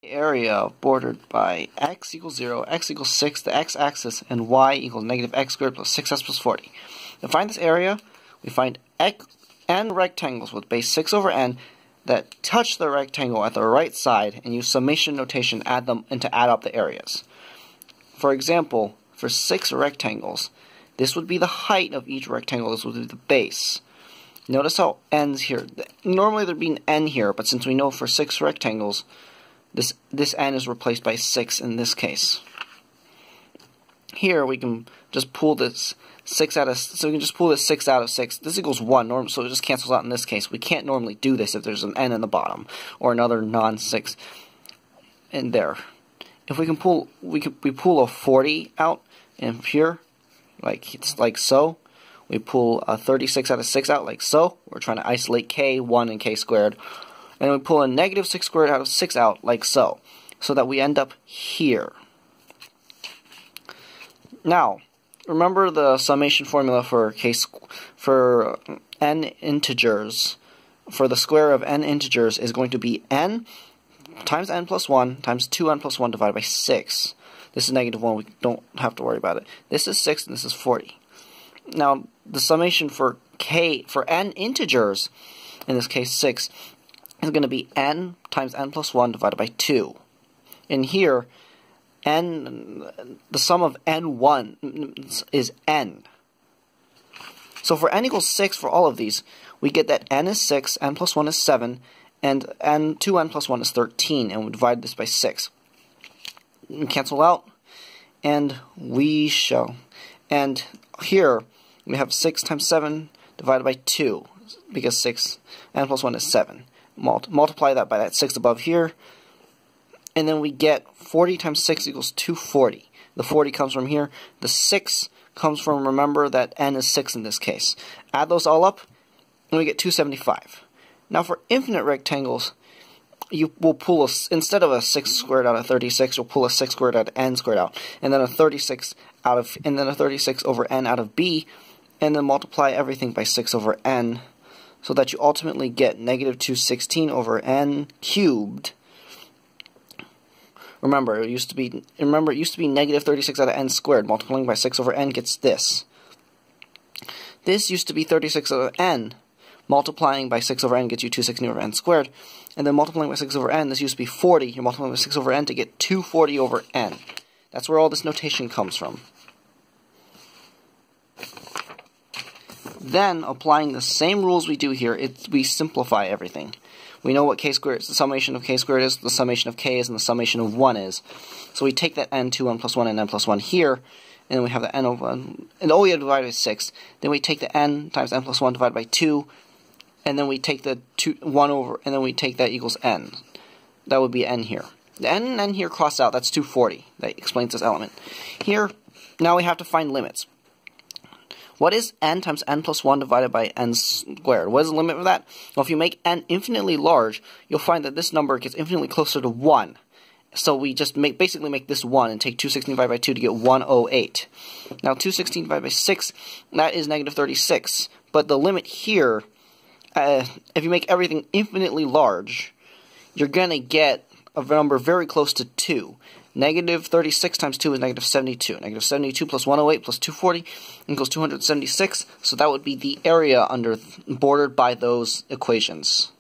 Area bordered by x equals 0, x equals 6, the x-axis, and y equals negative x squared plus 6s plus 40. To find this area, we find n rectangles with base 6 over n that touch the rectangle at the right side and use summation notation add them and to add up the areas. For example, for 6 rectangles, this would be the height of each rectangle, this would be the base. Notice how n's here. Normally there'd be an n here, but since we know for 6 rectangles, this n is replaced by 6 in this case. Here we can just pull this 6 out of, so we can just pull this 6 out of 6. This equals 1, so it just cancels out in this case. We can't normally do this if there's an n in the bottom or another non-6 in there. If we can pull, we pull a 40 out in here, like so. We pull a 36 out of 6 out like so. We're trying to isolate k, 1, and k squared. And we pull a negative 6 squared out of 6 out, like so that we end up here. Now, remember the summation formula for n integers. For the square of n integers is going to be n times n plus 1 times 2n plus 1 divided by 6. This is negative 1, we don't have to worry about it. This is 6 and this is 40. Now, the summation for n integers, in this case 6, is going to be n times n plus 1 divided by 2. In here, the sum of n1 is n. So for n equals 6 for all of these, we get that n is 6, n plus 1 is 7, and 2n plus 1 is 13, and we divide this by 6. We cancel out, and and here we have 6 times 7 divided by 2, because n plus 1 is 7. Multiply that by that 6 above here, and then we get 40 times 6 equals 240. The 40 comes from here. The 6 comes from, remember that n is 6 in this case. Add those all up, and we get 275. Now for infinite rectangles, you will pull instead of a 6 squared out of 36, you'll pull a 6 squared out of n squared out, and then a 36 over n out of b, and then multiply everything by 6 over n, so that you ultimately get negative 216 over n cubed. Remember, it used to be negative 36 out of n squared. Multiplying by 6 over n gets this. This used to be 36 over n. Multiplying by 6 over n gets you 216 over n squared. And then multiplying by 6 over n, this used to be 40. You're multiplying by 6 over n to get 240 over n. That's where all this notation comes from. Then, applying the same rules we do here, we simplify everything. We know what k squared is, the summation of k squared is, the summation of k is, and the summation of 1 is. So we take that n, 2, n plus 1, and n plus 1 here, and then we have the n over 1, and all we have divided by 6. Then we take the n times n plus 1 divided by 2, and then we take the 1 over, and then we take that equals n. That would be n here. The n and n here cross out, that's 240. That explains this element. Here, now we have to find limits. What is n times n plus 1 divided by n squared? What is the limit of that? Well, if you make n infinitely large, you'll find that this number gets infinitely closer to 1. So we just basically make this 1 and take 216 divided by 2 to get 108. Now 216 divided by 6, that is negative 36. But the limit here, if you make everything infinitely large, you're going to get a number very close to 2. Negative 36 times 2 is negative 72. Negative 72 plus 108 plus 240 equals 276. So that would be the area bordered by those equations.